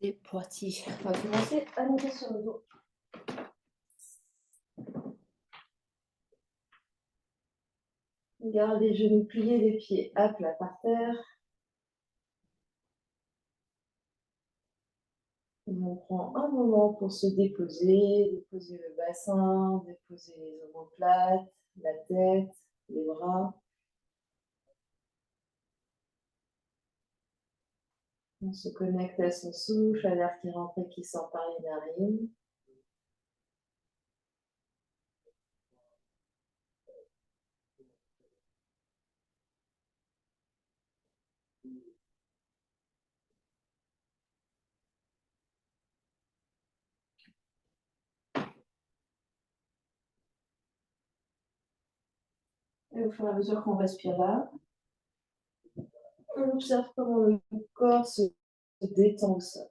C'est parti. On va commencer à monter sur le dos. Garde les genoux pliés, les pieds à plat par terre. On prend un moment pour se déposer, déposer le bassin, déposer les omoplates, la tête, les bras. On se connecte à son souffle, à l'air qui rentre et qui sort par les narines. Et au fur et à mesure qu'on respire là, on observe comment le corps se détend au sol.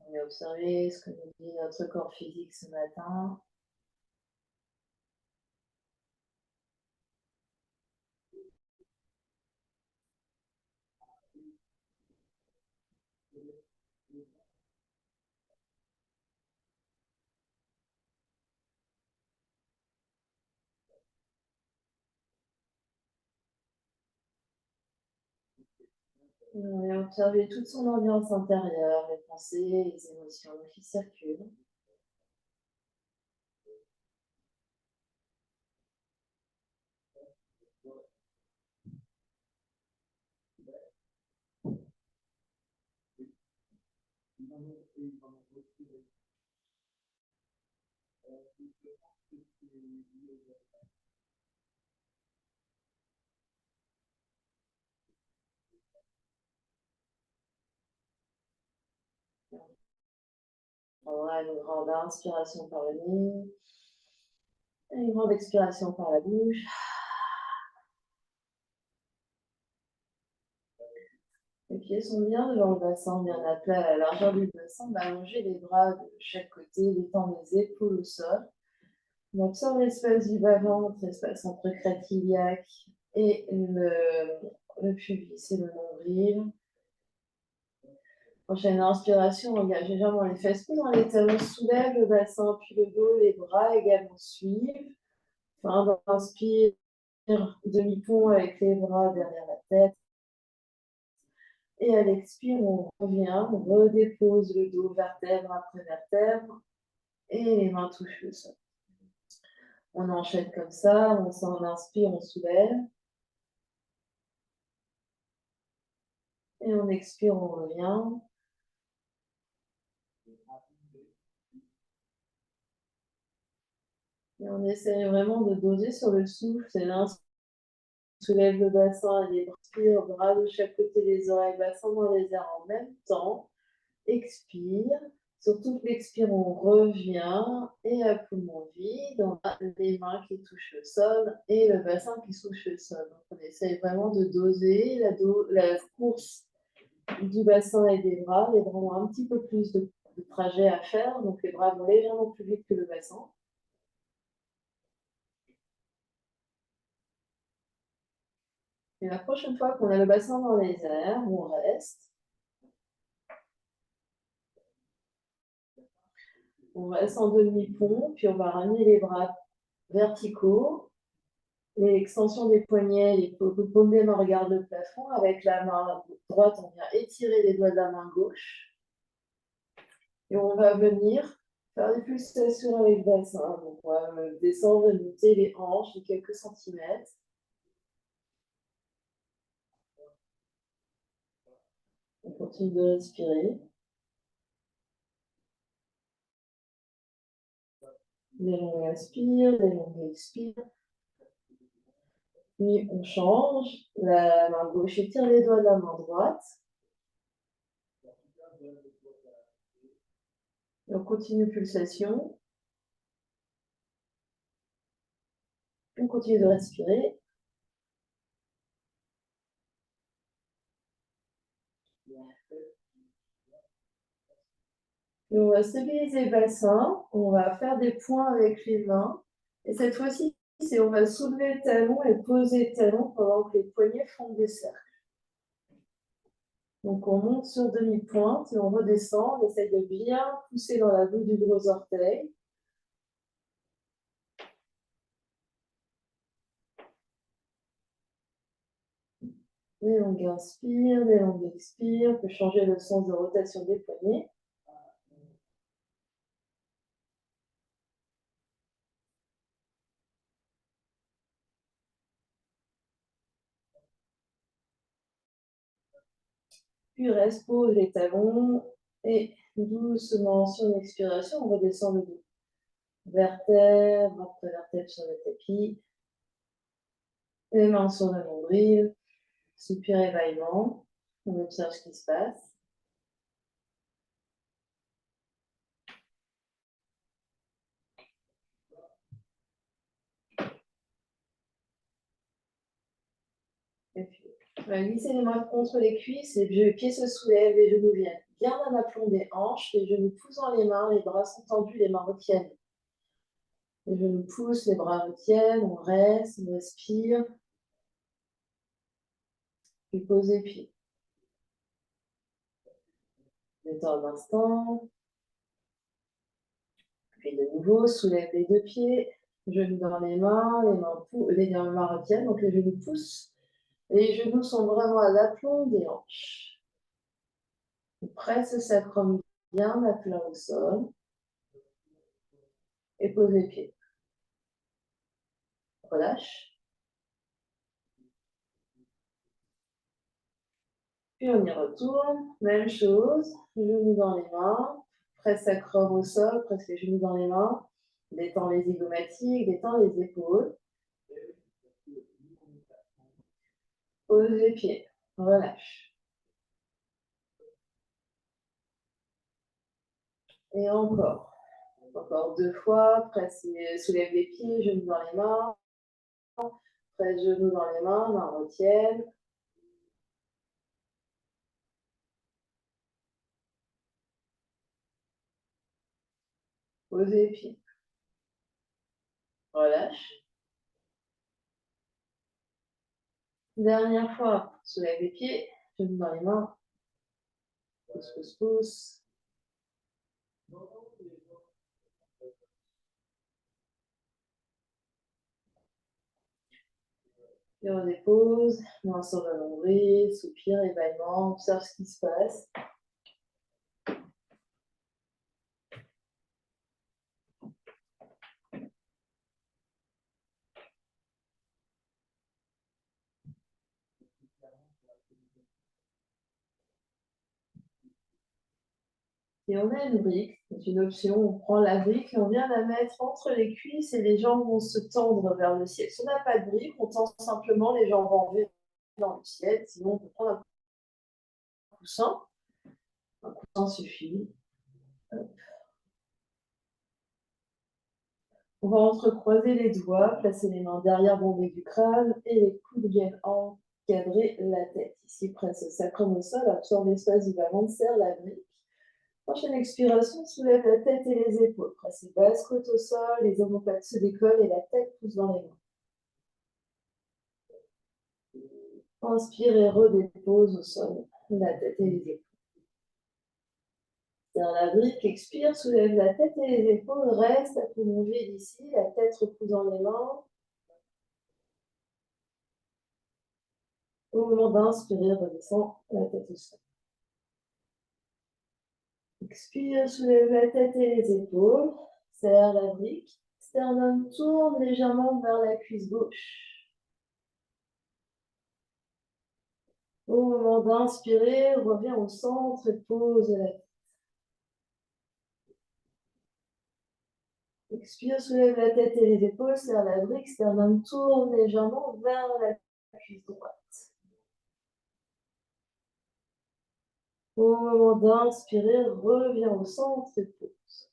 On va observer ce que nous dit notre corps physique ce matin. On va observer toute son ambiance intérieure, les pensées, les émotions qui circulent. On prendra une grande inspiration par le nez, une grande expiration par la bouche. Les pieds sont bien devant le bassin, bien à plat à la largeur du bassin. On va allonger les bras de chaque côté, détendre les épaules au sol. On observe l'espace du bas-ventre, l'espace entre crête iliaque et le pubis et le nombril. Prochaine inspiration, engage légèrement les fesses dans les talons, soulève le bassin, puis le dos, les bras également suivent. Fin d'inspire, demi-pont avec les bras derrière la tête. Et à l'expire, on revient, on redépose le dos vertèbre après vertèbre et les mains touchent le sol. On enchaîne comme ça, on s'en inspire, on soulève. Et on expire, on revient. Et on essaye vraiment de doser sur le souffle. C'est l'inspire, soulève le bassin et les bras de chaque côté des oreilles, bassin dans les airs en même temps. Expire. Sur toute l'expire, on revient et à poumon vide, on a les mains qui touchent le sol et le bassin qui touche le sol. Donc on essaye vraiment de doser la course du bassin et des bras. Les bras ont un petit peu plus de trajet à faire, donc les bras vont légèrement plus vite que le bassin. Et la prochaine fois qu'on a le bassin dans les airs, on reste. On reste en demi-pont, puis on va ramener les bras verticaux. L'extension des poignets, les paumes des mains regardent le plafond. Avec la main droite, on vient étirer les doigts de la main gauche. Et on va venir faire des pulsations avec le bassin. Donc on va descendre et monter les hanches de quelques centimètres. On continue de respirer. Les longues inspires, les longues expires. Puis on change. La main gauche étire les doigts de la main droite. Et on continue pulsation. On continue de respirer. Et on va stabiliser le bassin, on va faire des points avec les mains. Et cette fois-ci, on va soulever le talon et poser le talon pendant que les poignets font des cercles. Donc on monte sur demi-pointe et on redescend. On essaye de bien pousser dans la bout du gros orteil. Les longues inspire, les longues expire. On peut changer le sens de rotation des poignets. Puis reste, pose les talons et doucement sur l'expiration, on redescend le dos. Vertèbre après vertèbre sur le tapis. Les mains sur le nombril. Soupir et bâillement. On observe ce qui se passe. Et puis, on va glisser les mains contre les cuisses, les pieds se soulèvent, les genoux viennent bien à l'aplomb des hanches, les genoux poussent dans les mains, les bras sont tendus, les mains retiennent. Les genoux poussent, les bras retiennent, on reste, on respire. Puis pose les pieds. Détends l'instant. Puis de nouveau, soulève les deux pieds, genoux dans les mains retiennent, donc les genoux poussent. Les genoux sont vraiment à l'aplomb des hanches. On presse le sacrum bien à plat au sol. Et pose les pieds. Relâche. Puis on y retourne. Même chose. Genoux dans les mains. Presse sacrum au sol. Presse les genoux dans les mains. Détends les zygomatiques. Détends les épaules. Pose les pieds. Relâche. Et encore. Encore 2 fois. Soulève les pieds. Genoux dans les mains. Presse genoux dans les mains. Mains retiennent. Pose les pieds. Relâche. Dernière fois, soulève les pieds, genoux dans les mains. Pousse, pousse, pousse. Et on dépose, main sur le nombril, soupir, ébaillement, observe ce qui se passe. Et on a une brique, c'est une option, on prend la brique et on vient la mettre entre les cuisses et les jambes vont se tendre vers le ciel. Si on n'a pas de brique, on tend simplement les jambes en V dans le ciel, sinon on peut prendre un coussin. Un coussin suffit. On va entrecroiser les doigts, placer les mains derrière bombée du crâne et les coudes viennent encadrer la tête. Ici, presse le sacrum au sol, absorbe l'espace du bas-ventre, serre la brique. Prochaine expiration, soulève la tête et les épaules. Presse les basses côtes au sol, les omoplates se décollent et la tête pousse dans les mains. Inspire et redépose au sol la tête et les épaules. Serre la brique, expire, soulève la tête et les épaules, reste à prolonger d'ici, la tête repousse dans les mains. Au moment d'inspirer, redescend la tête au sol. Expire, soulève la tête et les épaules, serre la brique, sternum tourne légèrement vers la cuisse gauche. Au moment d'inspirer, reviens au centre et pose la tête. Expire, soulève la tête et les épaules, serre la brique, sternum tourne légèrement vers la cuisse droite. Au moment d'inspirer, reviens au centre et pose.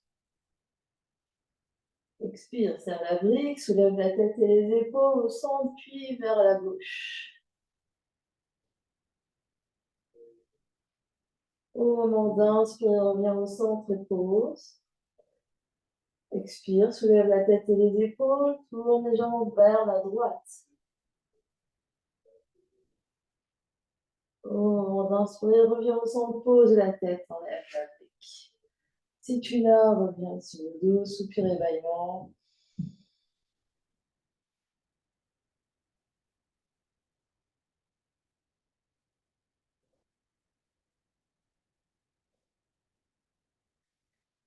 Expire, serre la brique, soulève la tête et les épaules au centre, puis vers la gauche. Au moment d'inspirer, reviens au centre et pose. Expire, soulève la tête et les épaules, tourne les jambes vers la droite. Au moment d'inspirer, reviens au centre, pose la tête, enlève la brique. Si tu l'as, reviens sur le dos, soupir ébaillement.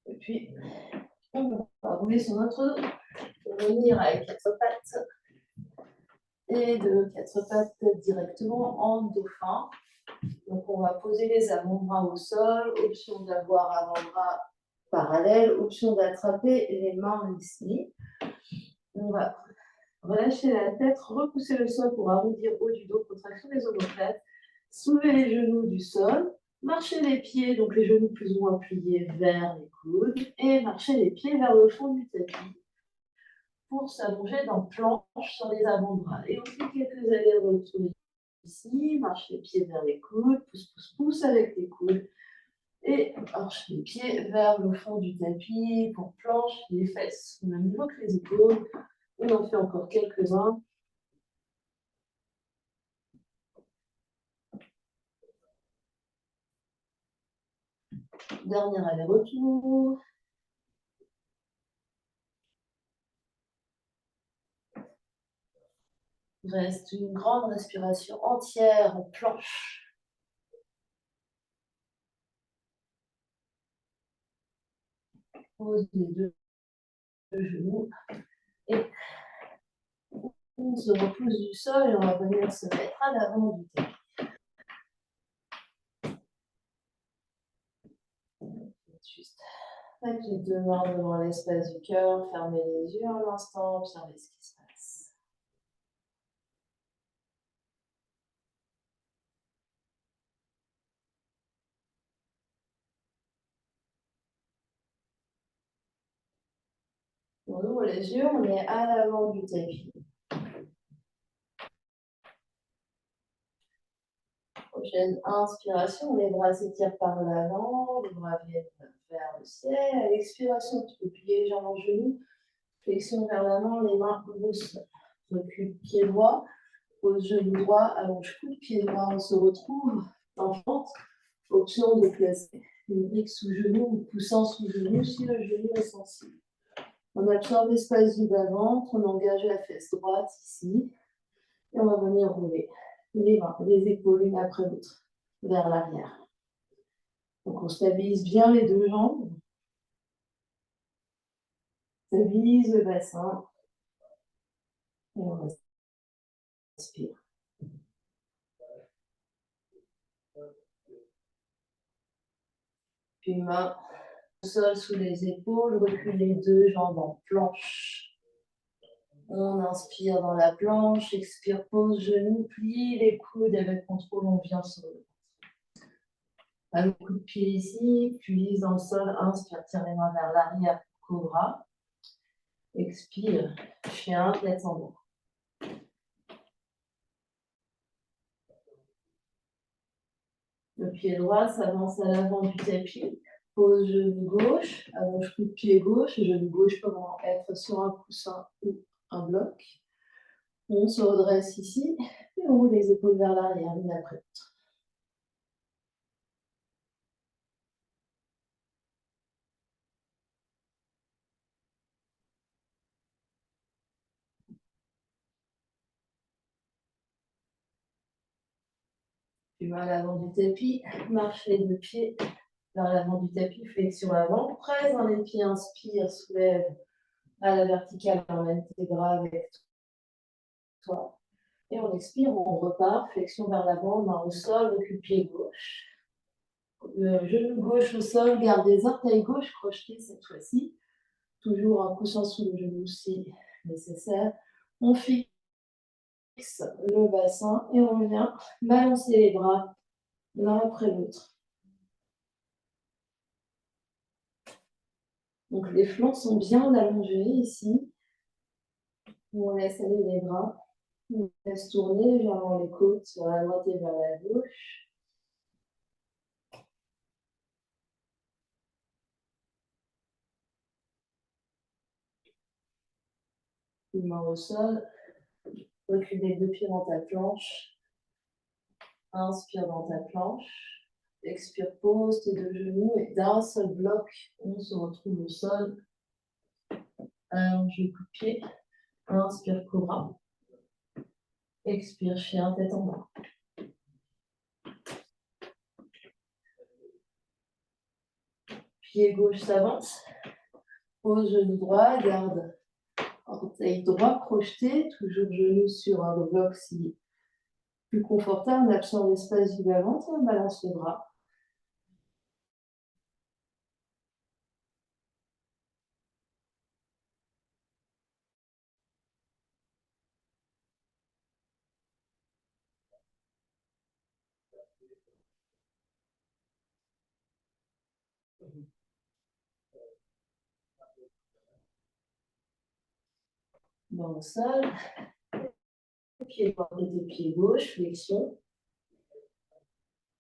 Et puis, on va rouler sur notre dos. Revenir avec 4 pattes. Et de 4 pattes directement en dauphin. Donc, on va poser les avant-bras au sol. Option d'avoir avant-bras parallèle. Option d'attraper les mains ici. On va relâcher la tête, repousser le sol pour arrondir haut du dos, contraction des omoplates. Soulever les genoux du sol. Marcher les pieds, donc les genoux plus ou moins pliés vers les coudes. Et marcher les pieds vers le fond du tapis pour s'allonger dans planche sur les avant-bras. Et on fait quelques allers-retours ici, marche les pieds vers les coudes, pousse, pousse, pousse avec les coudes. Et marche les pieds vers le fond du tapis pour planche les fesses au même niveau que les épaules. On en fait encore quelques-uns. Dernier aller-retour. Il reste une grande respiration entière en planche. Pose les deux genoux. Et on se repousse du sol et on va venir se mettre à l'avant du tapis. Juste avec les deux mains devant l'espace du cœur, fermez les yeux un instant, observez ce qui se passe. On ouvre les yeux, on est à l'avant du tapis. Prochaine inspiration, les bras s'étirent par l'avant, les bras viennent vers le ciel. À l'expiration, tu peux plier les jambes en genoux, flexion vers l'avant, les mains poussent. Recule pied droit, pose genou droit, allonge coude, pied droit, on se retrouve en fente. Option de placer une brique sous genou ou poussant sous genou si le genou est sensible. On absorbe l'espace du bas-ventre, on engage la fesse droite ici. Et on va venir rouler les mains, les épaules l'une après l'autre vers l'arrière. Donc on stabilise bien les deux jambes. Stabilise le bassin. Et on respire. Puis main au sol sous les épaules, recule les deux jambes en planche. On inspire dans la planche, expire, pose genoux, plie les coudes avec contrôle, on vient sur le ventre. Un coup de pied ici, puis dans le sol, inspire, tire les mains vers l'arrière, cobra. Expire, chien, tête en bas. Le pied droit s'avance à l'avant du tapis. Pose genou gauche, allonge coup de pied gauche. Genou gauche peut être sur un coussin ou un bloc. On se redresse ici et on roule les épaules vers l'arrière, l'une après l'autre. Tu vas à l'avant du tapis, marche les deux pieds vers l'avant du tapis, flexion avant, presse dans les pieds, inspire, soulève à la verticale, emmène tes bras avec toi. Et on expire, on repart, flexion vers l'avant, main au sol, recule pied gauche. Le genou gauche au sol, garde les orteils gauche crochetés cette fois-ci. Toujours un coussin sous le genou si nécessaire. On fixe le bassin et on vient balancer les bras l'un après l'autre. Donc les flancs sont bien allongés ici. On laisse aller les bras. On laisse tourner légèrement les côtes vers la droite et vers la gauche. Une main au sol. Recule les deux pieds dans ta planche. Inspire dans ta planche. Expire, pose tes deux genoux et d'un seul bloc, on se retrouve au sol. Allonge le coup de pied. Inspire, cobra. Expire, chien, tête en bas. Pied gauche s'avance. Pose genou droit, garde orteil droit projeté, toujours genou sur un bloc si plus confortable. On absorbe l'espace du bas-ventre et on balance les bras. Dans le sol. Pied droit côté pied gauche, flexion.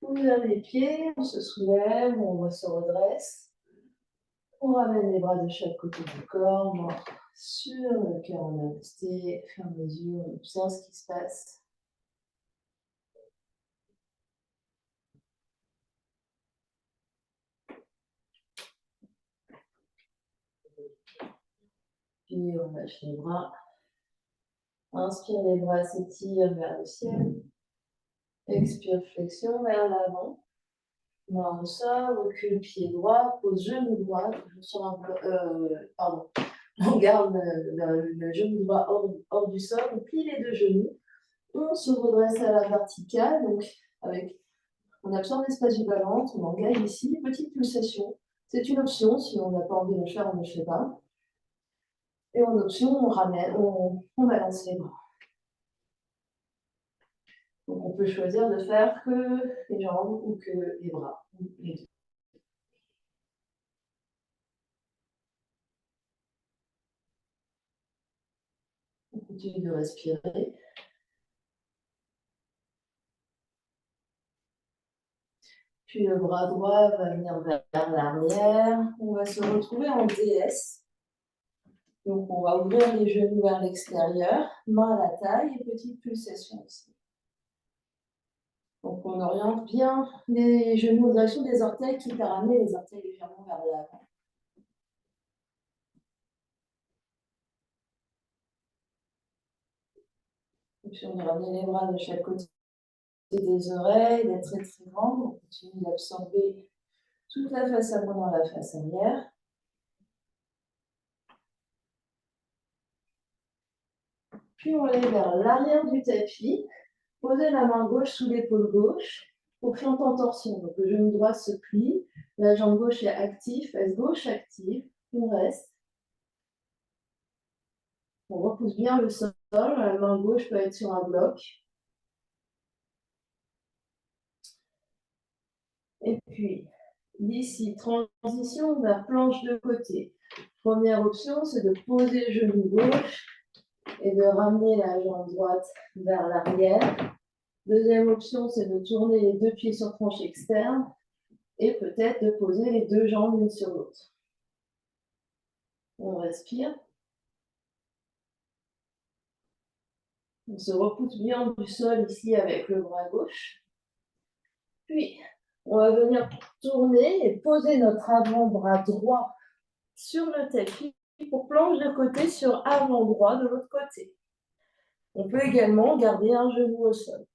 On ouvre les pieds, on se soulève, on se redresse. On ramène les bras de chaque côté du corps, mort sur le cœur en namasté. Ferme les yeux, on observe ce qui se passe. Puis on lâche les bras. Inspire, les bras s'étirent vers le ciel. Expire, flexion vers l'avant. Main au sol, recule pied droit, pose genou droit, toujours sur un pardon. On garde le genou droit hors du sol, on plie les deux genoux. On se redresse à la verticale, donc on absorbe l'espace du bas-ventre, on engage ici, petite pulsation. C'est une option, si on n'a pas envie de le faire, on ne le fait pas. Et en option, on ramène, on balance les bras. Donc on peut choisir de faire que les jambes ou que les bras, ou les deux. On continue de respirer. Puis le bras droit va venir vers l'arrière. On va se retrouver en DS. Donc on va ouvrir les genoux vers l'extérieur, main à la taille et petite pulsation ici. Donc on oriente bien les genoux en direction des orteils, quitte à ramener les orteils légèrement vers l'avant. Et puis on va ramener les bras de chaque côté des oreilles, d'être très très grande. On continue d'absorber toute la face avant dans la face arrière. Puis on va aller vers l'arrière du tapis. Posez la main gauche sous l'épaule gauche. Pour flanc en torsion. Donc le genou droit se plie. La jambe gauche est active. Face gauche active. On reste. On repousse bien le sol. La main gauche peut être sur un bloc. Et puis, d'ici, transition vers planche de côté. Première option, c'est de poser le genou gauche et de ramener la jambe droite vers l'arrière. Deuxième option, c'est de tourner les deux pieds sur planche externe et peut-être de poser les deux jambes l'une sur l'autre. On respire. On se repousse bien du sol ici avec le bras gauche. Puis, on va venir tourner et poser notre avant-bras droit sur le tapis pour planche de côté sur avant droit de l'autre côté. On peut également garder un genou au sol.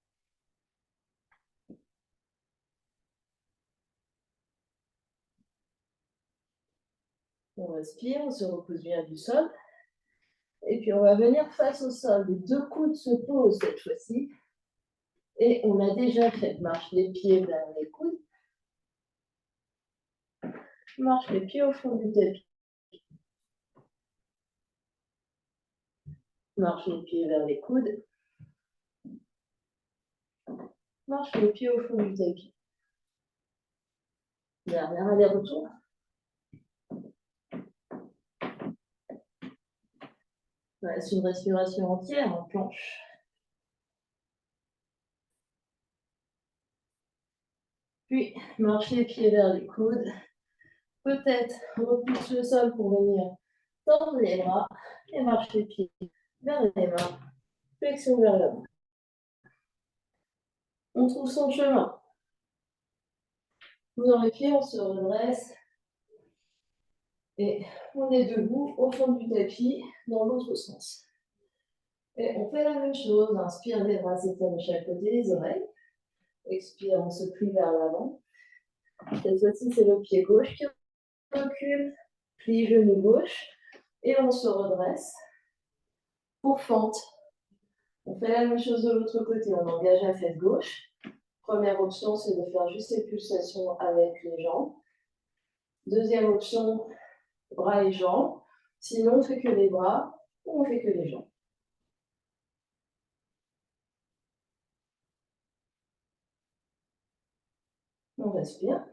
On respire, on se repose bien du sol. Et puis on va venir face au sol. Les deux coudes se posent cette fois-ci. Et on a déjà fait marche les pieds vers les coudes. Marche les pieds au fond du tapis. Marche les pieds vers les coudes. Marche les pieds au fond du tapis. Dernier aller-retour. C'est une respiration entière en planche. Puis, marche les pieds vers les coudes. Peut-être repousse le sol pour venir tendre les bras et marche les pieds vers les mains, flexion vers l'avant. On trouve son chemin. Dans les pieds, on se redresse et on est debout au fond du tapis dans l'autre sens. Et on fait la même chose, inspire, les bras s'étalent de chaque côté des oreilles. Expire, on se plie vers l'avant. Cette fois-ci, c'est le pied gauche qui recule, plie genou gauche et on se redresse pour fente. On fait la même chose de l'autre côté, on engage la fesse gauche. Première option, c'est de faire juste les pulsations avec les jambes. Deuxième option, bras et jambes. Sinon, on fait que les bras ou on fait que les jambes. On respire.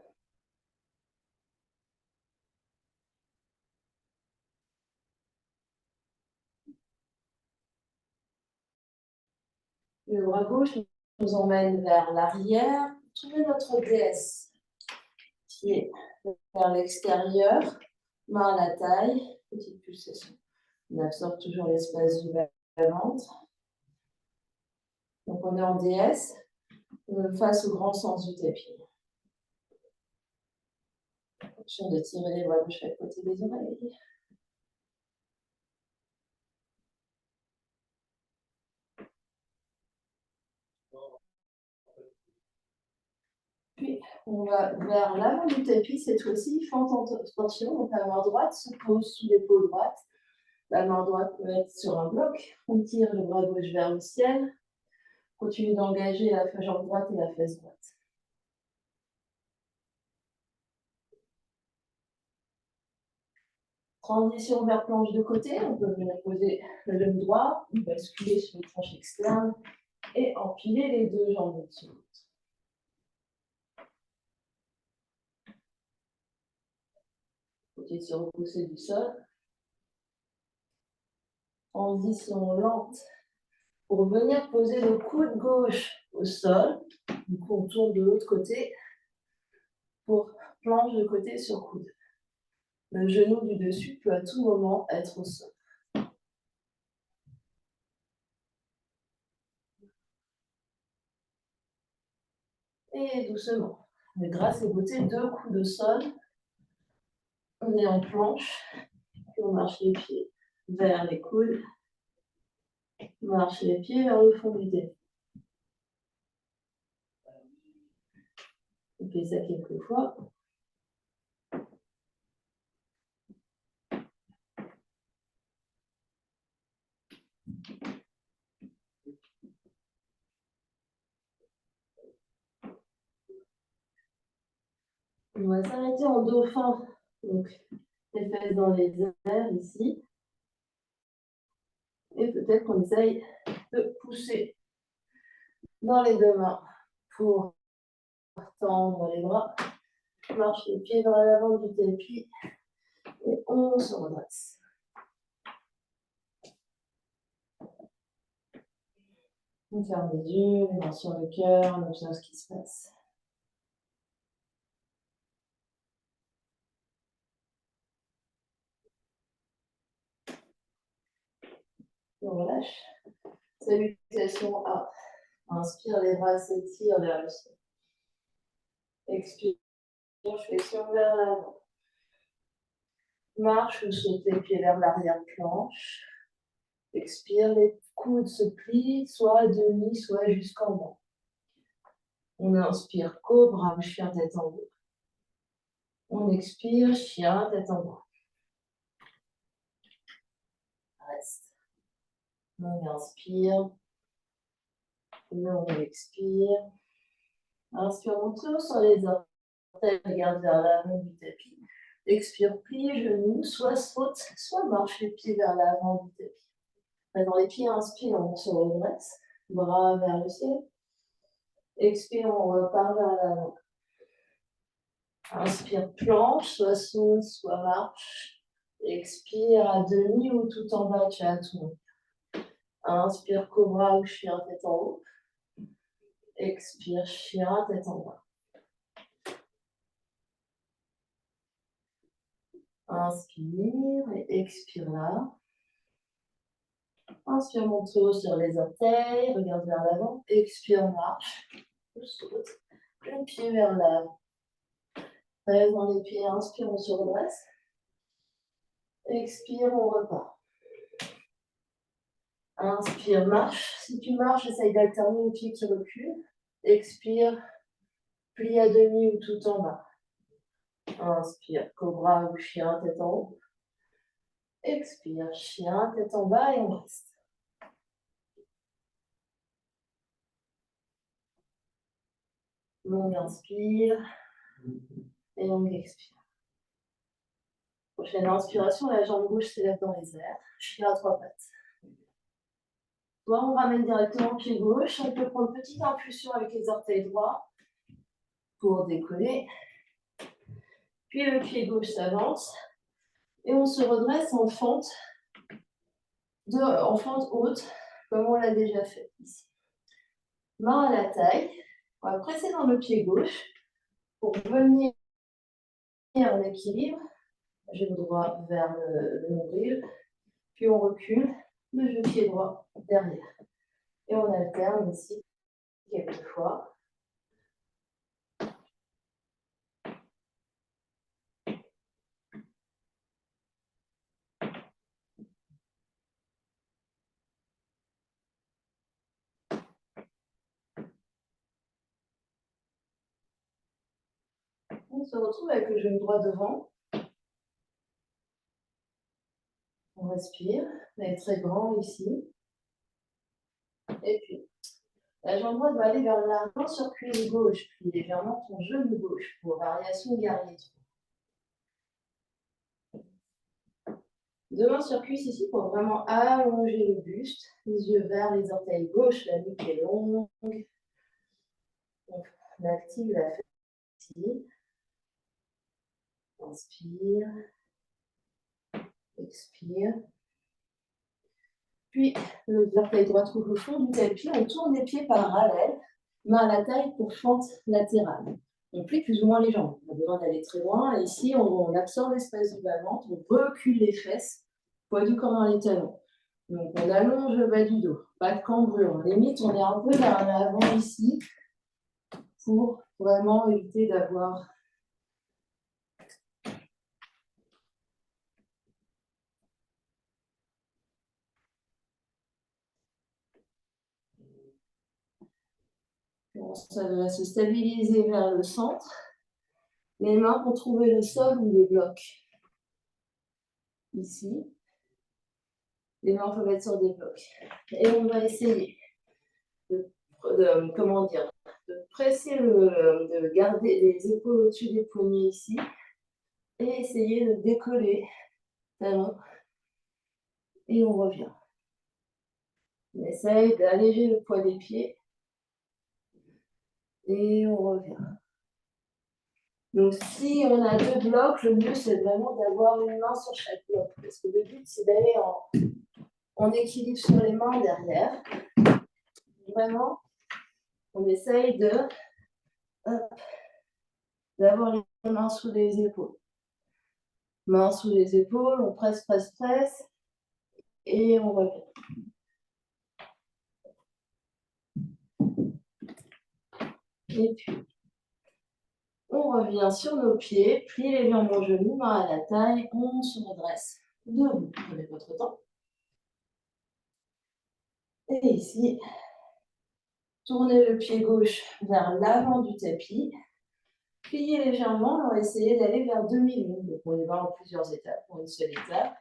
Le bras gauche nous emmène vers l'arrière. Trouvez notre déesse qui est vers l'extérieur, main à la taille, petite pulsation. On absorbe toujours l'espace du bas-ventre. Donc on est en déesse, face au grand sens du tapis. Option de tirer les bras de chaque côté des oreilles. Puis, on va vers l'avant du tapis, cette fois-ci, fente en tension. Donc, la main droite se pose sous l'épaule droite. La main droite peut être sur un bloc. On tire le bras gauche vers le ciel. Continue d'engager la jambe droite et la fesse droite. Transition vers planche de côté. On peut venir poser le genou droit, basculer sur une tranche externe et empiler les deux jambes au-dessus. Faut-il se repousser du sol. Transition lente pour venir poser le coude gauche au sol. Du coup, on tourne de l'autre côté pour planche de côté sur coude. Le genou du dessus peut à tout moment être au sol. Et doucement, mais grâce et beauté, deux coups de sol. On est en planche, puis on marche les pieds vers les coudes, on marche les pieds vers le fond du tapis. On fait ça quelques fois. On va s'arrêter en dauphin, donc les fesses dans les airs ici. Et peut-être qu'on essaye de pousser dans les deux mains pour tendre les bras. On marche les pieds vers l'avant du tapis et on se redresse. On ferme les yeux, les mains sur le cœur, on observe ce qui se passe. On relâche. Salutation A. Inspire, les bras s'étirent vers le ciel. Expire, flexion vers l'avant. Marche ou sautez les pieds vers l'arrière-planche. Expire, les coudes se plient, soit à demi, soit jusqu'en bas. On inspire, cobra ou chien tête en haut. On expire, chien tête en bas. Reste. On inspire. On expire. Inspire, on tourne sur les orteils, regarde vers l'avant du tapis. Expire, plie genoux, soit saute, soit marche les pieds vers l'avant du tapis. Dans les pieds, inspire, on se redresse, bras vers le ciel. Expire, on repart vers l'avant. Inspire, planche, soit saute, soit marche. Expire à demi ou tout en bas, chaton. Inspire, cobra ou chien tête en haut. Expire, chien tête en bas. Inspire et expire là. Inspire, monte haut sur les orteils, regarde vers l'avant. Expire, marche. Saute. Le pied vers l'avant. Reste dans les pieds, inspire, on se redresse. Expire, on repart. Inspire, marche. Si tu marches, essaye d'alterner les pieds qui reculent. Expire, plie à demi ou tout en bas. Inspire, cobra ou chien, tête en haut. Expire, chien, tête en bas et on reste. Longue inspire et longue expire. Prochaine inspiration, la jambe gauche s'élève dans les airs. Chien à trois pattes. Soit on ramène directement le pied gauche. On peut prendre petite impulsion avec les orteils droits pour décoller. Puis le pied gauche s'avance. Et on se redresse en fente haute, comme on l'a déjà fait ici. Main à la taille. On va presser dans le pied gauche pour venir en équilibre. Genou droit vers le nombril. Puis on recule, le pied droit derrière. Et on alterne ici quelques fois. On se retrouve avec le genou droit devant. On respire, on est très grand ici. Et puis, la jambe droite va aller vers l'avant sur cuisse gauche, puis légèrement ton genou gauche pour variation guerrier. Deux mains sur cuisse ici pour vraiment allonger le buste. Les yeux vers les orteils gauche, la nuque est longue. On active la fesse ici. Inspire. Expire. Puis, le orteil droit trouve le fond du tapis. On tourne les pieds parallèles. Main à la taille pour fente latérale. On plie plus ou moins les jambes. On a besoin d'aller très loin. Et ici, on absorbe l'espace du bas-ventre. On recule les fesses. Poids du corps dans les talons. Donc, on allonge le bas du dos. Pas de cambrure. Limite, on est un peu vers l'avant ici pour vraiment éviter d'avoir... Ça va se stabiliser vers le centre. Les mains pour trouver le sol ou le bloc. Ici. Les mains peuvent être sur des blocs. Et on va essayer de presser, de garder les épaules au-dessus des poignets ici. Et essayer de décoller talon. Et on revient. On essaye d'alléger le poids des pieds. Et on revient. Donc, si on a deux blocs, le mieux, c'est vraiment d'avoir une main sur chaque bloc. Parce que le but, c'est d'aller en équilibre sur les mains derrière. Vraiment, on essaye d'avoir les mains sous les épaules. Mains sous les épaules, on presse, presse, presse. Et on revient. Et puis, on revient sur nos pieds, plie les jambes en genoux, main à la taille, on se redresse debout. Prenez votre temps. Et ici, tournez le pied gauche vers l'avant du tapis. Pliez légèrement, on va essayer d'aller vers demi-lune. Donc, on y va en plusieurs étapes, pour une seule étape.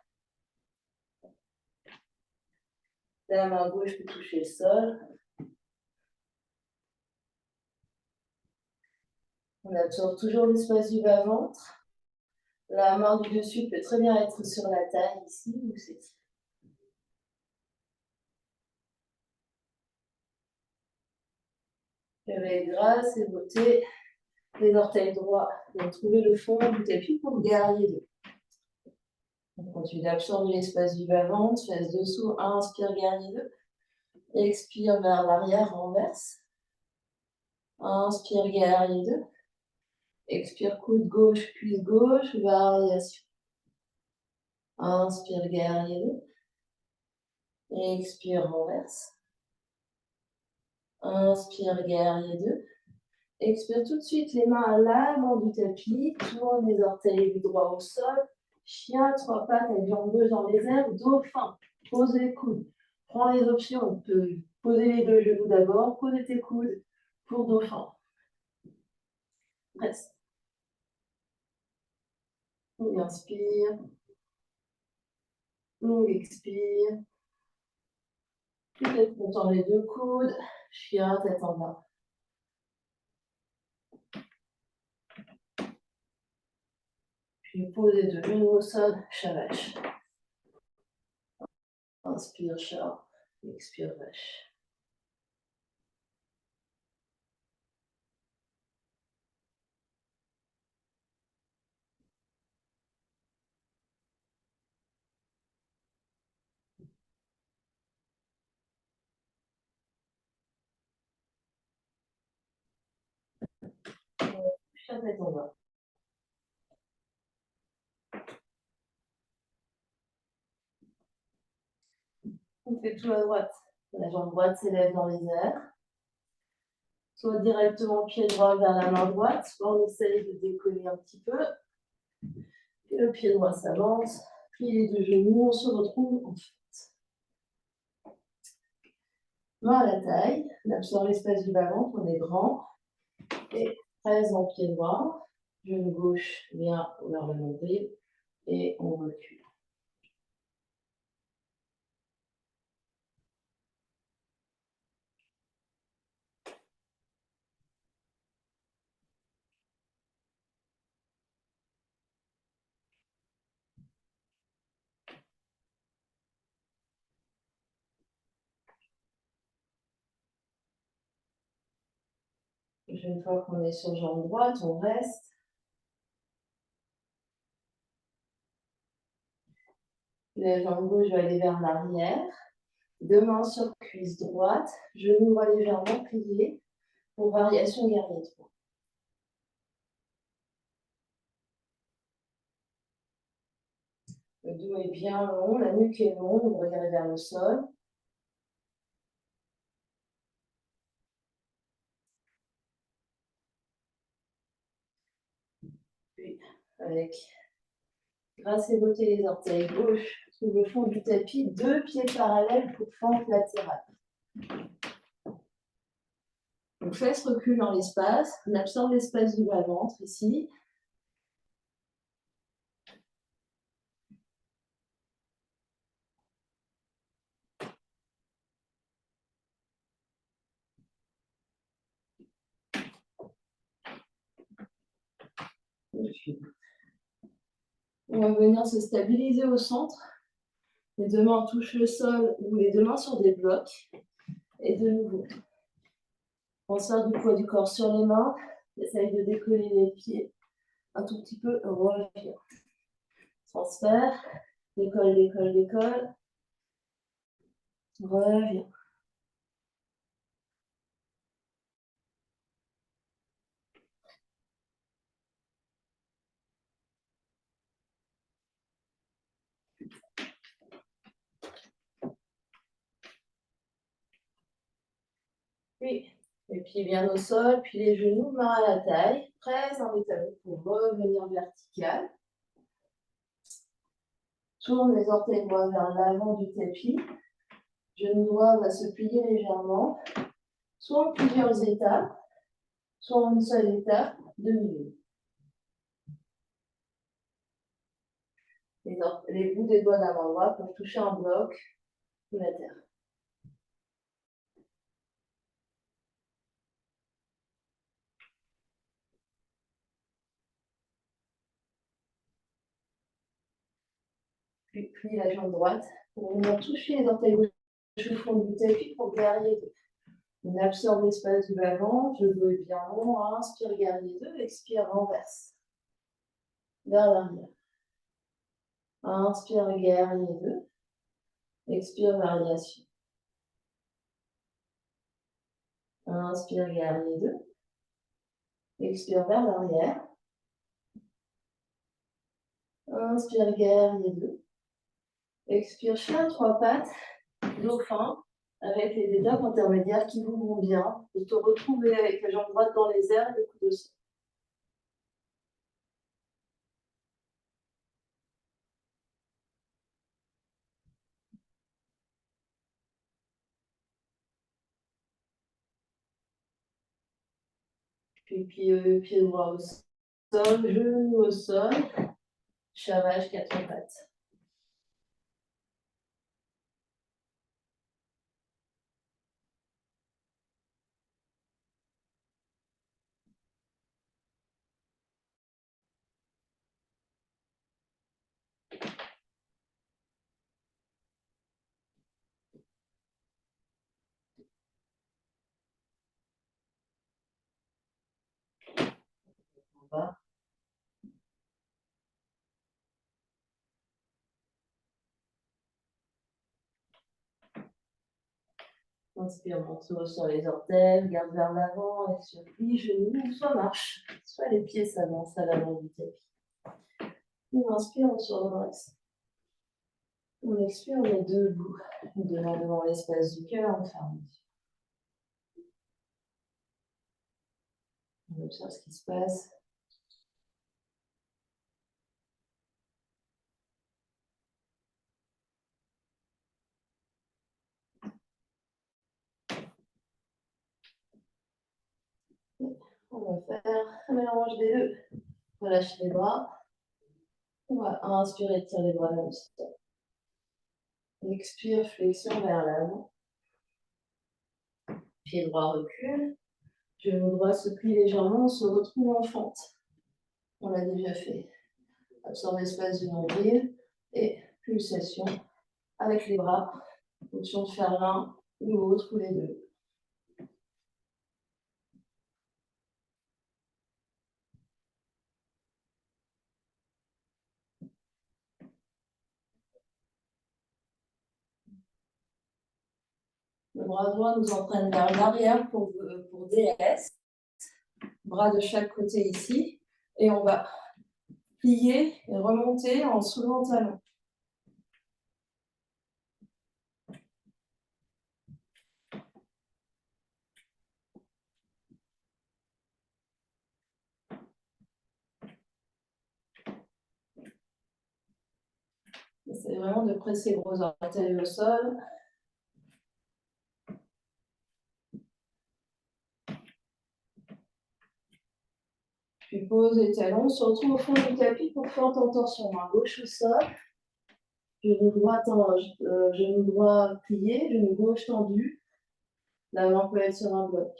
La main gauche peut toucher le sol. On absorbe toujours l'espace du bas-ventre. La main du dessus peut très bien être sur la taille ici ou s'étire. Avec grâce et beauté, les orteils droits vont trouver le fond du tapis pour guerrier 2. On continue d'absorber l'espace du bas-ventre, fesse dessous, inspire guerrier 2. Expire vers l'arrière, renverse. Inspire guerrier 2. Expire coude gauche, cuisse gauche, variation. Inspire guerrier 2. Et expire, renverse. Inspire, guerrier 2. Expire tout de suite les mains à l'avant du tapis. Tourne les orteils droits au sol. Chien, 3 pattes avec jambes gauche dans les airs. Dauphin. Pose les coudes. Prends les options. On peut poser les 2 genoux d'abord. Poser tes coudes pour dauphin. Reste. On inspire. On expire. Peut-être qu'on tend les 2 coudes. Chien, tête en bas. Puis pose les 2 genoux au sol. Chat vache. Inspire, chat. Expire, vache. Chat, tête en bas. On fait tout à droite. La jambe droite s'élève dans les airs. Soit directement pied droit vers la main droite, soit on essaye de décoller un petit peu. Et le pied droit s'avance. Puis les 2 genoux, on se retrouve en fait. Main à la taille. On absorbe l'espace du bas-ventre, on est grand. Et presse en pied droit. Genou gauche vient vers le nombril. Et on recule. Une fois qu'on est sur jambe droite, on reste. La jambe gauche va aller vers l'arrière. 2 mains sur cuisse droite. Genou va légèrement plié pour variation guerrier 3. Le dos est bien long, la nuque est longue, vous regardez vers le sol. Puis, avec grâce et beauté les orteils gauche sous le fond du tapis, 2 pieds parallèles pour fente latérale. Donc, fesses recul dans l'espace, on absorbe l'espace du bas-ventre ici. On va venir se stabiliser au centre. Les 2 mains touchent le sol ou les 2 mains sur des blocs. Et de nouveau, transfert du poids du corps sur les mains. Essaye de décoller les pieds un tout petit peu. Revient. Transfert. Décolle, décolle, décolle. Revient. Puis, les pieds bien au sol, puis les genoux, main à la taille. Presse dans les talons pour revenir vertical. Tourne les orteils droits vers l'avant du tapis. Genou droit va se plier légèrement, soit en plusieurs étapes, soit en une seule étape de milieu. Les bouts des doigts de la main droite peuvent toucher un bloc ou la terre. Puis plie la jambe droite pour venir toucher les orteils gauche au fond du tapis pour guerrier 2. On absorbe l'espace du bas-ventre, le dos est bien long, inspire guerrier 2, expire renverse. Vers l'arrière. Inspire guerrier 2, expire variation. Inspire guerrier 2, expire vers l'arrière. Inspire guerrier 2, expire chien 3 pattes. dauphin, avec les étapes intermédiaires qui vous vont bien, et te retrouver avec la jambe droite dans les airs et le coude au sol. Puis pied droit au sol, genou au sol, chavage, quatre pattes. On va. Inspire, montre sur les orteils, garde vers l'avant, expire, plie, genoux, soit marche, soit les pieds s'avancent à l'avant du tapis. On inspire, on se redresse. On expire, on est debout, deux mains devant l'espace du cœur, on ferme. On observe ce qui se passe. On va faire un mélange des deux. Relâche les bras. On va inspirer, tire les bras vers le sol. Expire, flexion vers l'avant. Pied droit recule. Genou droit se plie légèrement, on se retrouve en fente. On l'a déjà fait. Absorbe l'espace du nombril et pulsation avec les bras. Option de faire l'un ou l'autre ou les deux. Le bras droit nous entraîne vers l'arrière pour DS. Bras de chaque côté ici. Et on va plier et remonter en soulevant le talon. C'est vraiment de presser gros orteils au sol. Puis pose les talons, on se retrouve au fond du tapis pour forte entorsion. Main gauche au sol, genou droit plié, genou gauche tendu. La main peut être sur un bloc.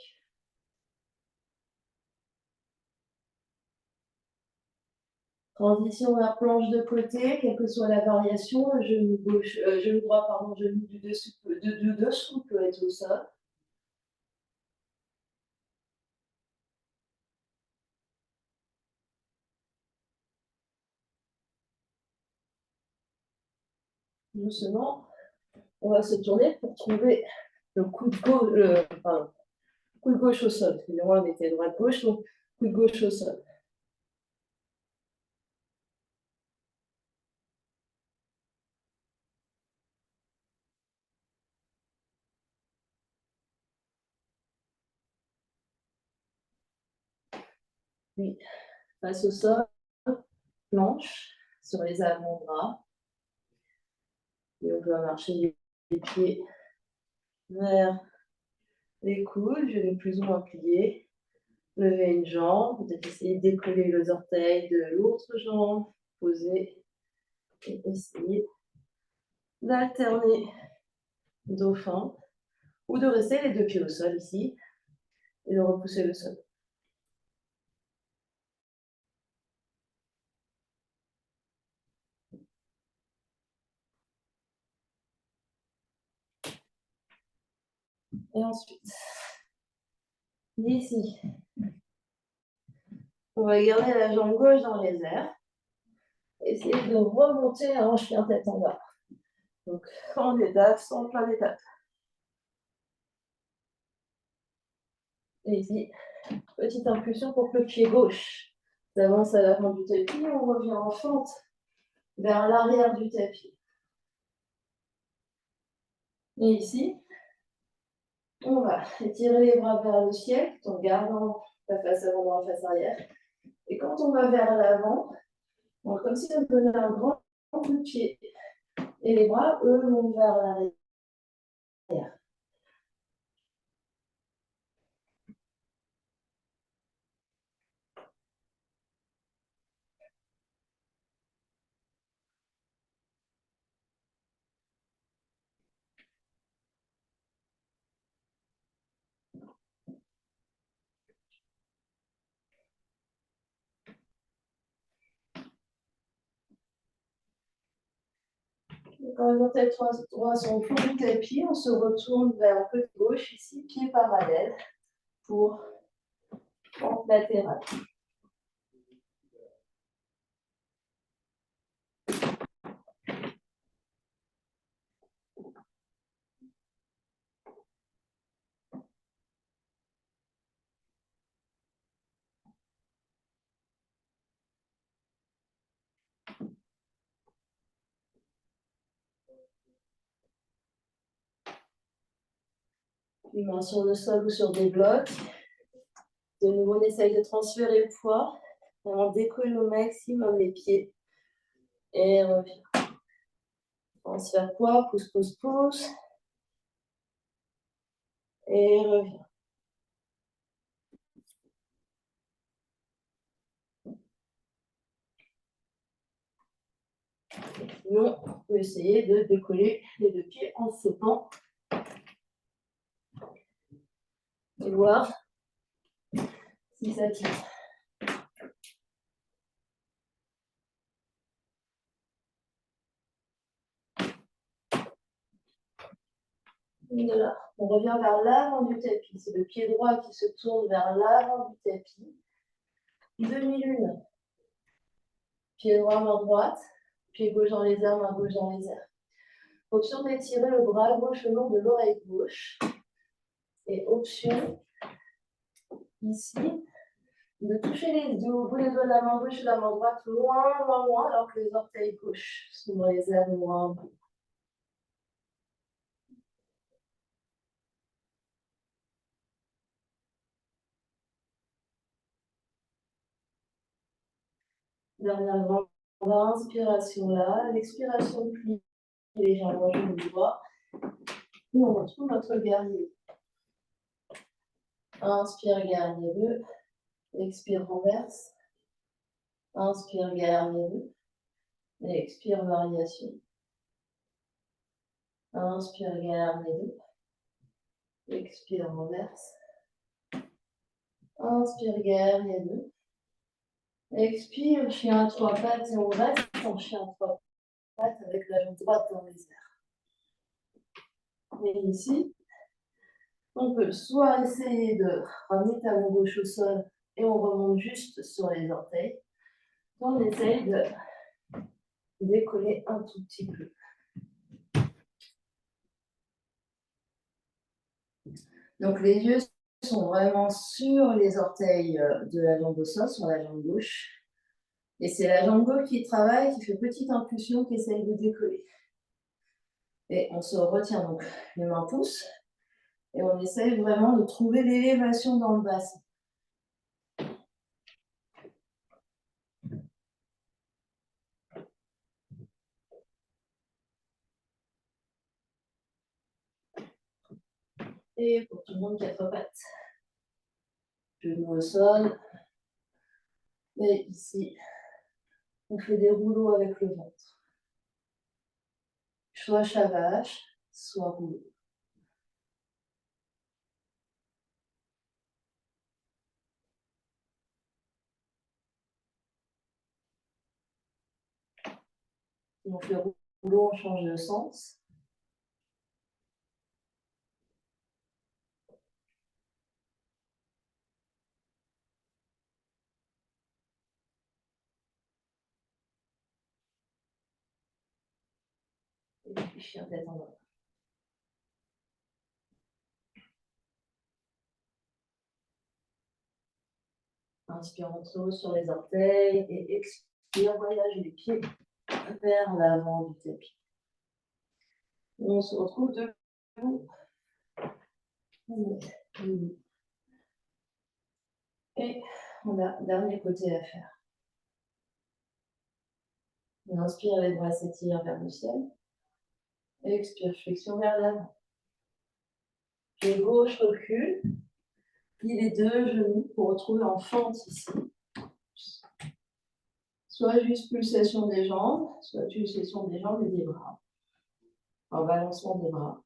Transition vers planche de côté, quelle que soit la variation, le genou droit, genou du dessous peut être au sol. Doucement, on va se tourner pour trouver le coude gauche au sol. Excusez-moi, on était droite-gauche, donc coude gauche au sol. Puis, face au sol, planche sur les avant-bras. Et on peut marcher les pieds vers les coudes, je vais plus ou moins plier. Lever une jambe, peut-être essayer de décoller les orteils de l'autre jambe, poser et essayer d'alterner dauphin ou de rester les deux pieds au sol ici et de repousser le sol. Et ensuite, ici, on va garder la jambe gauche dans les airs. Essayer de remonter en chien tête en bas. Donc, en étape, sans plein d'étapes. Et ici, petite impulsion pour que le pied gauche s'avance à l'avant du tapis. On revient en fente vers l'arrière du tapis. Et ici, on va étirer les bras vers le ciel en gardant la face avant dans la face arrière. Et quand on va vers l'avant, comme si on donnait un grand coup de pied. Et les bras, eux, vont vers l'arrière. Quand les orteils droits sont au fond du tapis, on se retourne vers le côté gauche, ici, pied parallèle, pour pente latérale. Puis main sur le sol ou sur des blocs. De nouveau, on essaye de transférer le poids. On décolle au maximum les pieds. Et revient. Transfert poids, pousse, pousse, pousse. Et revient. Sinon, on peut essayer de décoller les deux pieds en sautant. Et voir si ça tient. De là, on revient vers l'avant du tapis. C'est le pied droit qui se tourne vers l'avant du tapis. Demi-lune. Pied droit, main droite. Pied gauche dans les airs, main gauche dans les airs. Option d'étirer le bras gauche le long de l'oreille gauche. Et option, ici, de toucher les doigts de la main gauche et la main droite loin, loin, loin, alors que les orteils gauche sont dans les airs loin. Dernière grande inspiration là. L'expiration plie légèrement le doigt. Et on retrouve notre guerrier. Inspire, guerrier 2. Expire, renverse. Inspire, guerrier 2. Et expire, variation. Inspire, guerrier 2. Expire, renverse. Inspire, guerrier 2. Expire, chien à trois pattes et on reste en chien à trois pattes avec la jambe droite dans les airs. Et ici, on peut soit essayer de ramener talon gauche au sol et on remonte juste sur les orteils, soit on essaye de décoller un tout petit peu. Donc les yeux sont vraiment sur les orteils de la jambe au sol, sur la jambe gauche. Et c'est la jambe gauche qui travaille, qui fait petite impulsion, qui essaye de décoller. Et on se retient donc, les mains poussent, et on essaye vraiment de trouver l'élévation dans le bassin. Et pour tout le monde, quatre pattes. Genoux au sol. Et ici, on fait des rouleaux avec le ventre. Soit chavache, soit rouleau. Donc le rouleau, on change de sens. Et puis chien tête en bas. Inspire, on saute sur les orteils et expire, voyage les pieds vers l'avant du tapis. On se retrouve de Et on a dernier côté à faire. On inspire, les bras s'étirent vers le ciel. Expire, flexion vers l'avant. Pied gauche recule. Plie les deux genoux pour retrouver en fente ici. Soit juste pulsation des jambes, soit pulsation des jambes et des bras. En balancement des bras.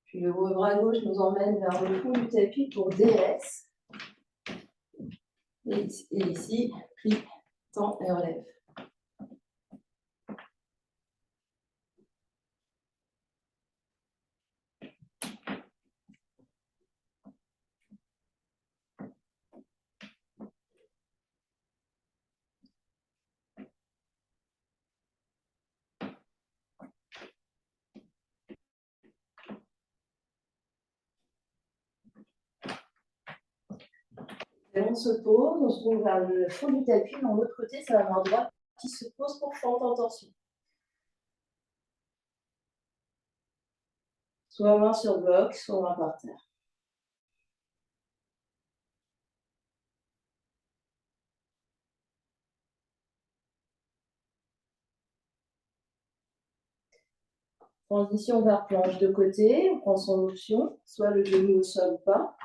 Puis le haut bras gauche nous emmène vers le fond du tapis pour DS. Et ici, plie, tend et relève. Et on se pose, on se trouve vers le fond du tapis, mais de l'autre côté, c'est la main droite qui se pose pour fente en torsion. Soit main sur bloc, soit main par terre. Transition vers planche de côté, on prend son option, soit le genou au sol ou pas.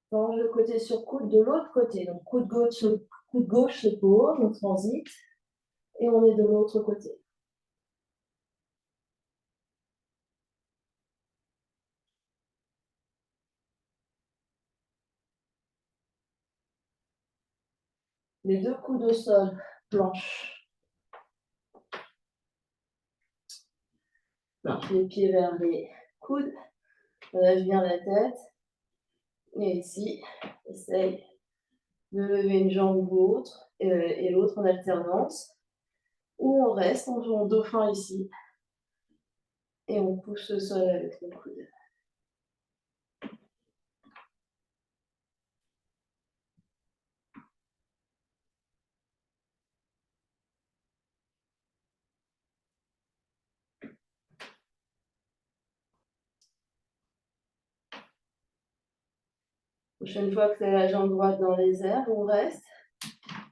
Planche de côté sur coude de l'autre côté. Donc coude gauche se pose, on transite et on est de l'autre côté. Les deux coudes au sol, planche. Planche les pieds vers les coudes. On lève bien la tête. Et ici, essaye de lever une jambe ou l'autre et l'autre en alternance. Ou on reste en dauphin ici. Et on pousse le sol avec le coude. Prochaine fois que tu as la jambe droite dans les airs, on reste.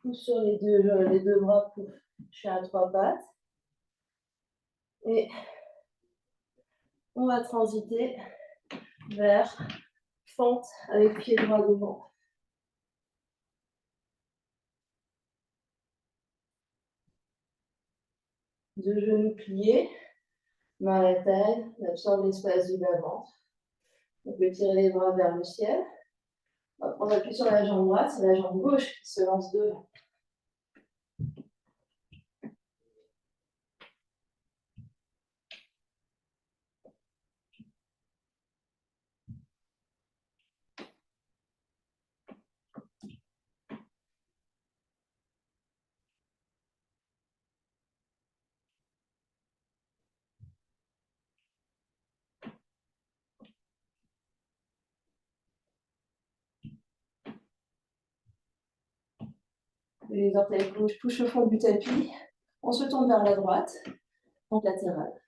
Pousse sur les deux bras pour chien à trois pattes. Et on va transiter vers fente avec pied droit devant. Deux genoux pliés, main à la taille, on absorbe l'espace du bas-ventre. On peut tirer les bras vers le ciel. On va prendre appui sur la jambe droite, c'est la jambe gauche qui se lance devant. Les orteils gauche touchent le fond du tapis. On se tourne vers la droite, en latérale.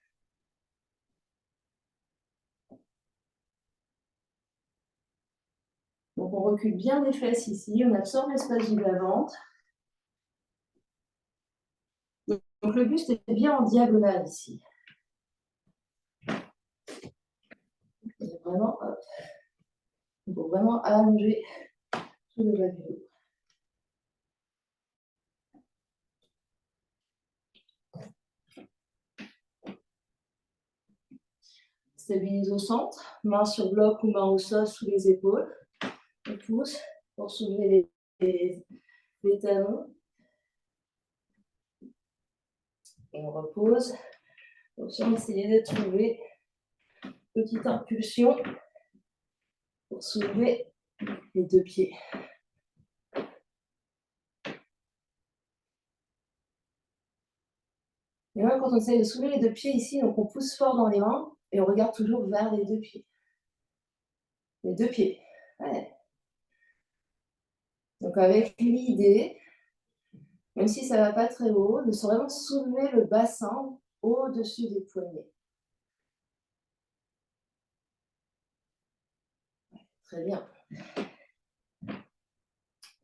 Donc on recule bien les fesses ici, on absorbe l'espace du bas-ventre. Donc le buste est bien en diagonale ici. Et vraiment, hop. Il faut vraiment allonger tout le bas du dos. Stabilise au centre, main sur bloc ou main au sol sous les épaules. On pousse pour soulever les talons. Et on repose. Donc, on va essayer de trouver petite impulsion pour soulever les deux pieds. Et même quand on essaie de soulever les deux pieds ici, donc on pousse fort dans les mains et on regarde toujours vers les deux pieds. Les deux pieds. Ouais. Donc avec l'idée, même si ça ne va pas très haut, de vraiment soulever le bassin au-dessus des poignets. Très bien.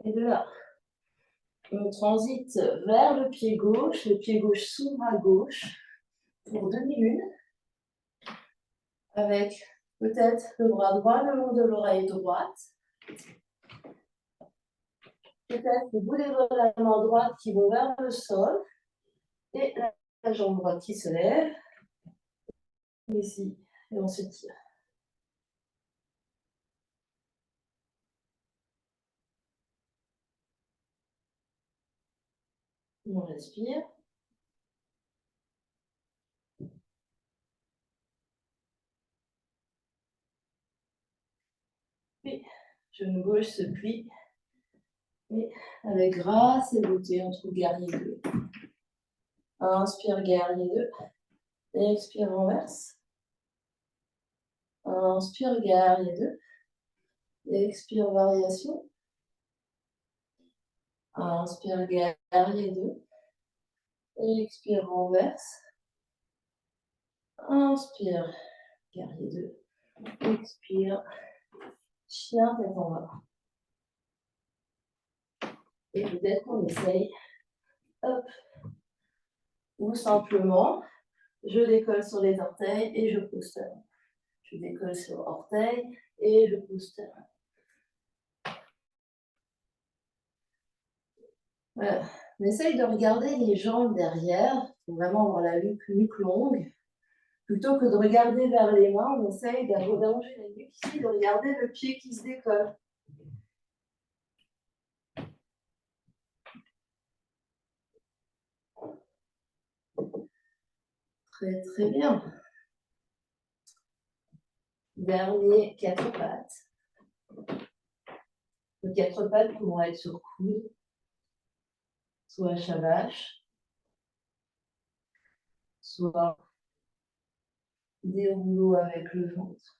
Et de là, on transite vers le pied gauche s'ouvre à gauche pour demi-lune, avec peut-être le bras droit le long de l'oreille droite, peut-être le bout des doigts de la main droite qui vont vers le sol, et la jambe droite qui se lève, ici, et on se tire. On respire. Puis, genou gauche se plie. Et avec grâce et beauté, on trouve guerrier 2. Inspire, guerrier 2. Expire, renverse. Inspire, guerrier 2. Expire, variation. Inspire, guerrier 2. Expire, renverse. Inspire, guerrier 2. Expire, chien, tête en bas. Et peut-être qu'on essaye, hop, ou simplement, je décolle sur les orteils et je pousse talon. Je décolle sur orteil et je pousse talon. Voilà. On essaye de regarder les jambes derrière, pour vraiment avoir la nuque longue. Plutôt que de regarder vers les mains, on essaye d'allonger la nuque ici, de regarder le pied qui se décolle. Très très bien. Dernier quatre pattes. Les quatre pattes pourront être sur coude, soit chavache, soit des rouleaux avec le ventre.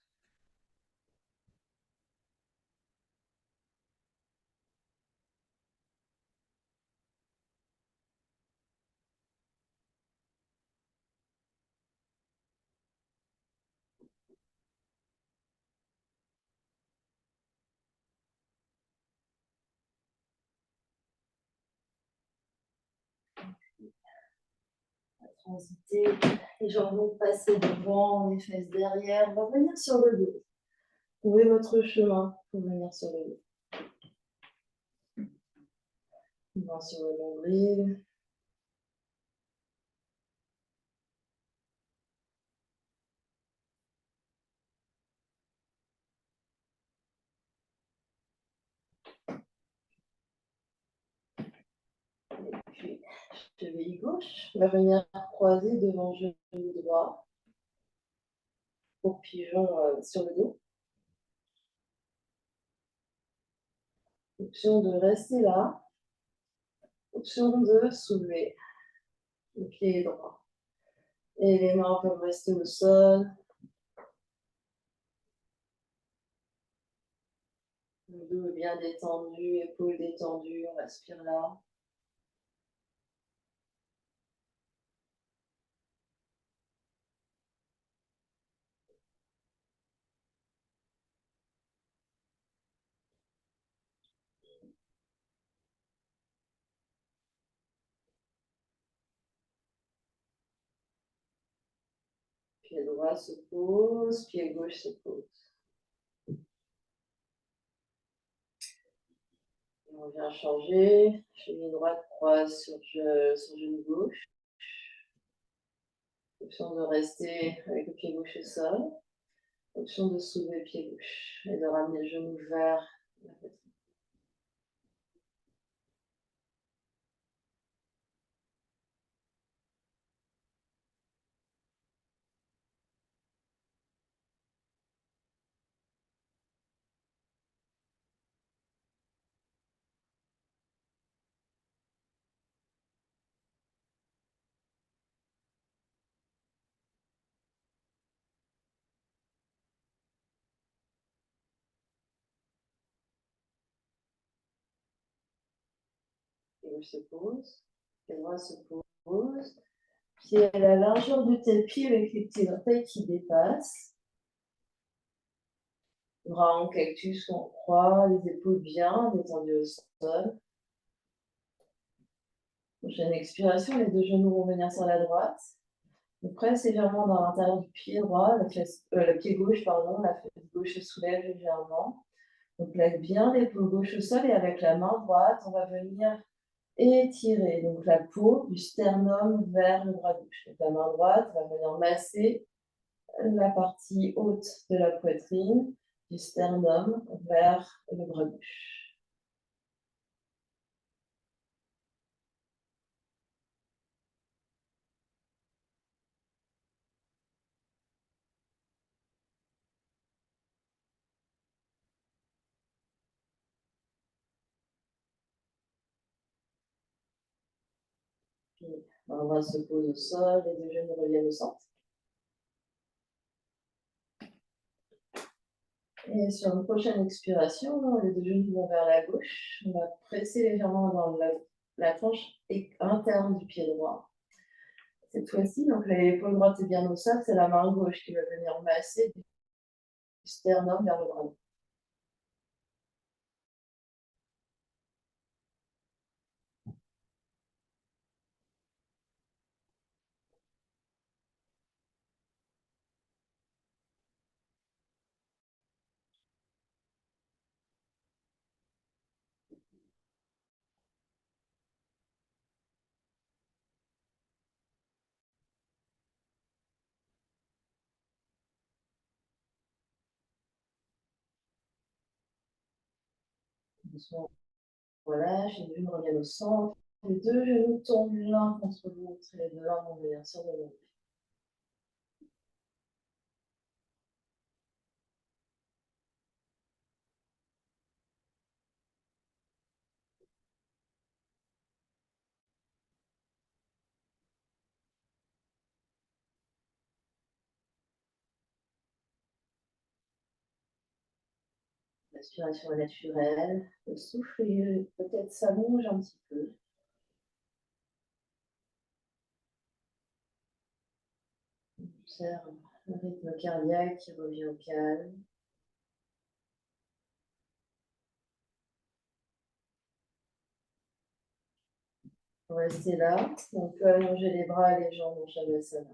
Transiter, les jambes vont passer devant, les fesses derrière. On va venir sur le dos. Trouvez votre chemin pour venir sur le dos. On va sur le nombril. Puis, cheville gauche. On va venir croiser devant genou droit. Pour pigeon sur le dos. Option de rester là. Option de soulever le pied droit. Et les mains peuvent rester au sol. Le dos est bien détendu, épaules détendues, on respire là. Pied droit se pose, pied gauche se pose. Et on vient changer. Cheville droite croise sur genou gauche. Option de rester avec le pied gauche au sol. Option de soulever le pied gauche et de ramener le genou vers la poitrine. gauche se pose, pied droit se pose. Pied à la largeur du tapis avec les petits orteils qui dépassent. Bras en cactus ou en croix, les épaules bien détendues au sol. Prochaine expiration, les deux genoux vont venir sur la droite. On presse légèrement dans l'intérieur du pied droit, le pied gauche, pardon, la fesse gauche se soulève légèrement. On plaque bien l'épaule gauche au sol et avec la main droite, on va venir étirer donc la peau du sternum vers le bras gauche. Donc la main droite va venir masser la partie haute de la poitrine, du sternum vers le bras gauche. Puis, on va se poser au sol, les deux genoux reviennent au centre. Et sur une prochaine expiration, les deux genoux vont vers la gauche. On va presser légèrement dans la tranche interne du pied droit. Cette fois-ci, donc l'épaule droite est bien au sol, c'est la main gauche qui va venir masser du sternum vers le bras. Doucement, on relâche, les genoux reviennent au centre. Les deux genoux tombent l'un contre l'autre et les deux mains vont venir sur le dos. L'inspiration est naturelle. Le souffle peut-être s'allonge un petit peu. On observe le rythme cardiaque qui revient au calme. On va rester là. On peut allonger les bras et les jambes en Shavasana.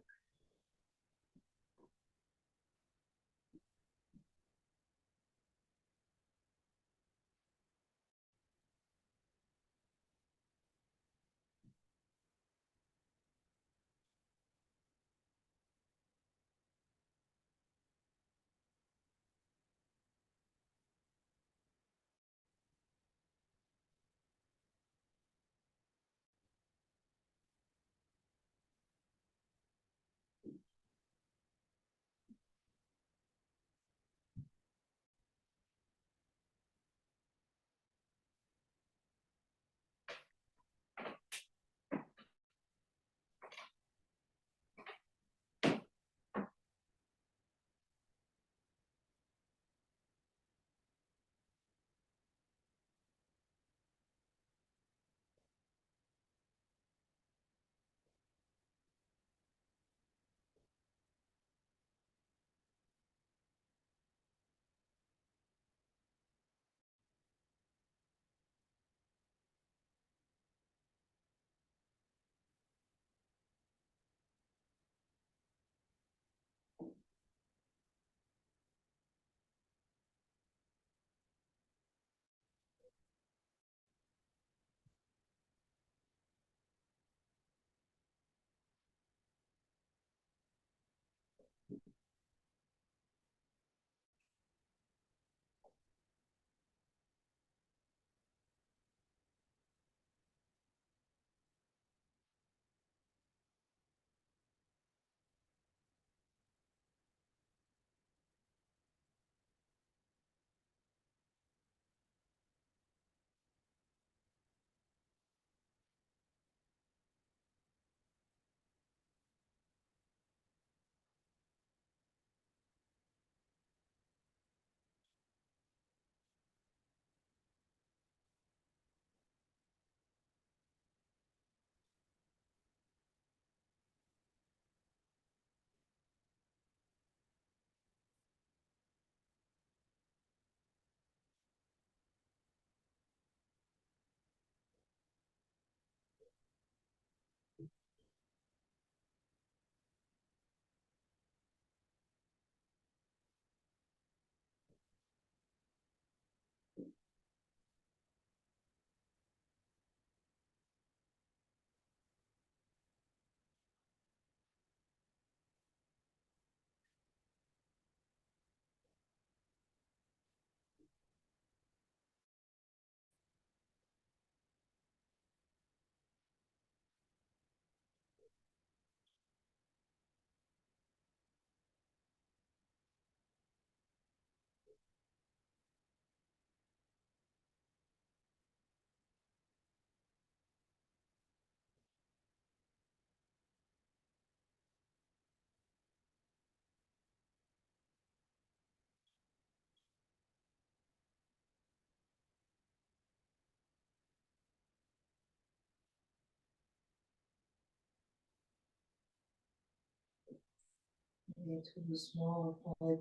Et tout doucement, reprendre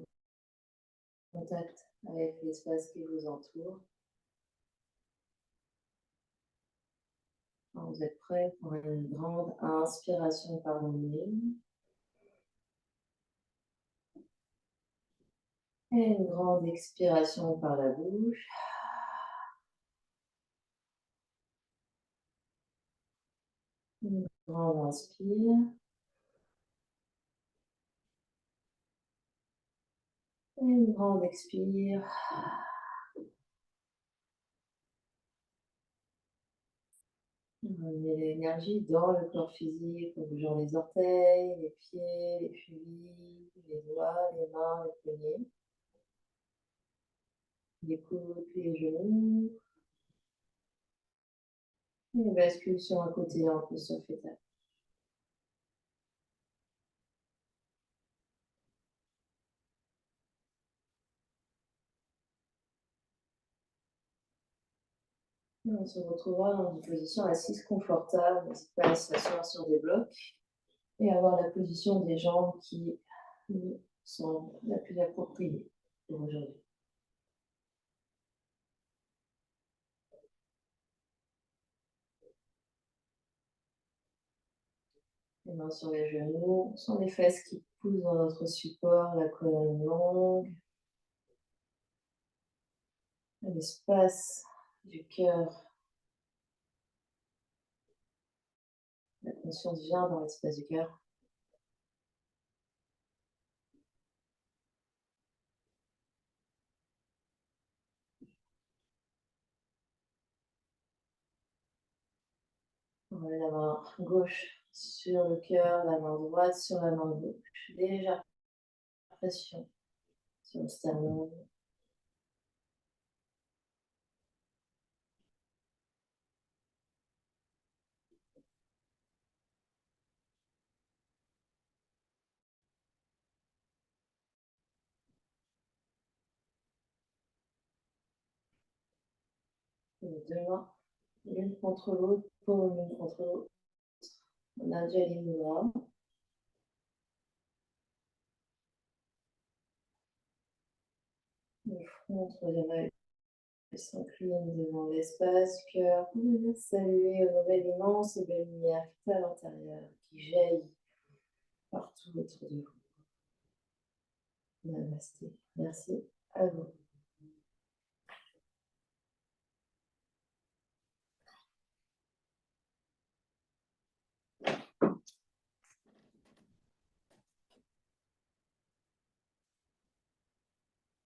contact avec l'espace qui vous entoure. Quand vous êtes prêt pour une grande inspiration par le nez. Et une grande expiration par la bouche. Une grande inspire. Et une grande expire. Ramenez l'énergie dans le corps physique, en bougeant les orteils, les pieds, les chevilles, les doigts, les mains, les poignets, les coudes, les genoux. Et bascule sur un côté en position fétale. Et on se retrouvera dans une position assise confortable. N'hésitez pas à s'asseoir sur des blocs et avoir la position des jambes qui nous semble la plus appropriée pour aujourd'hui. Les mains sur les genoux, sur les fesses qui poussent dans notre support, la colonne longue. L'espace du cœur. La conscience vient dans l'espace du cœur. On met la main gauche sur le cœur, la main droite sur la main gauche. Légère pression sur le sternum. Les deux mains, l'une contre l'autre, paume l'une contre l'autre. Anjali Mudra. Le front, troisième œil s'incline devant l'espace, cœur, pour venir saluer, honorer l'immense et belle lumière qui est à l'intérieur, qui jaillit partout autour de vous. Namasté. Merci à vous.